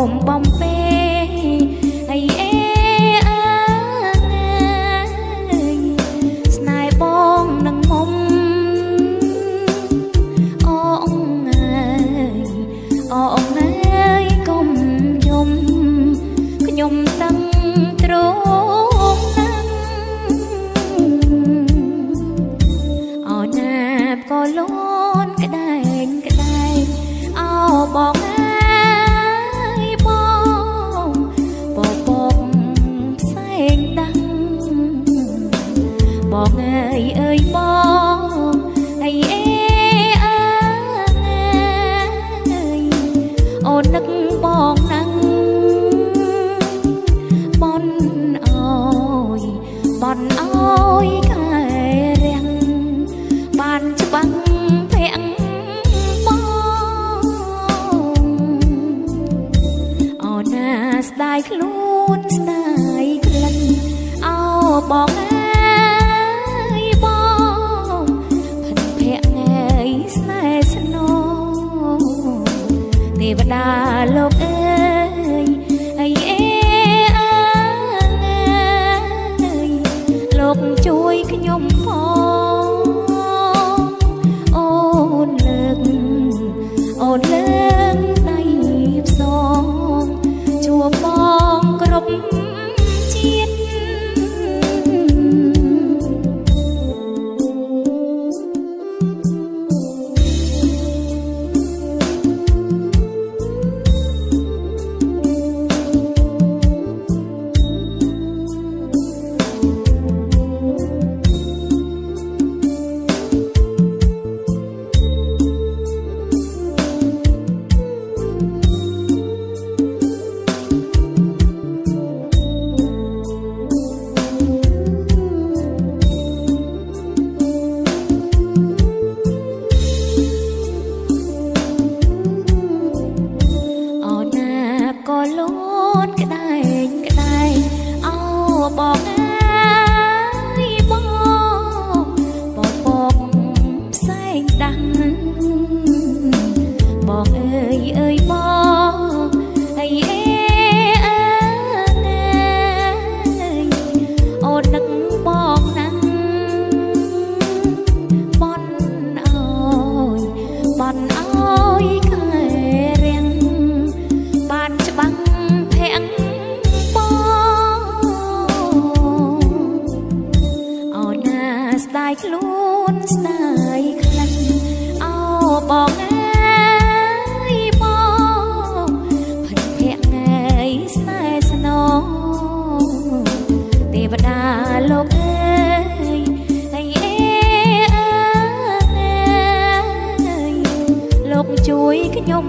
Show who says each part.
Speaker 1: មបំពេអីអេអើយស្នេហ៍បងនឹងមុំអូអងអើយអូអងអើយកុំយំខ្ញុំដឹងត្រង់ណាស់អូណាបក៏លូនក្ដែងក្ដែងអោបងអើយបងបបកផ្សែងដាំងបងអើយអើយបងអីអេអើយអូននឹកបងណាស់បនអើយបនអើយកែរាំងបានច្បាំងពាក់បងអូណាស្ដាយខ្លួនស្ដាយក្លិនអោបងអើយបងផិនភ័ក្រថ្ងៃស្នេហ៍ស្នងទេវតាលោកអើយអីអេអើយលោកជួយខ្ញុំផងអូនលើកដៃផ្សងជួបបងគ្រប់ជាតិក៏លូនក្ដែងក្ដែងអោបងអើយបងបបកផ្សែងដាំងបងអើយអើយបងអីអេអើយអូននឹកបងណាស់បនអើយបនអើយកែរាំងបានច្បាំងភាំងបងអូណាស្ដាយខ្លួនស្ដាយក្លិនអោបងអើយបងផិនភ័ក្រថ្ងៃស្នេហ៍ស្នងទេវតាលោកអើយអីអេអើយលោកជួយខ្ញុំ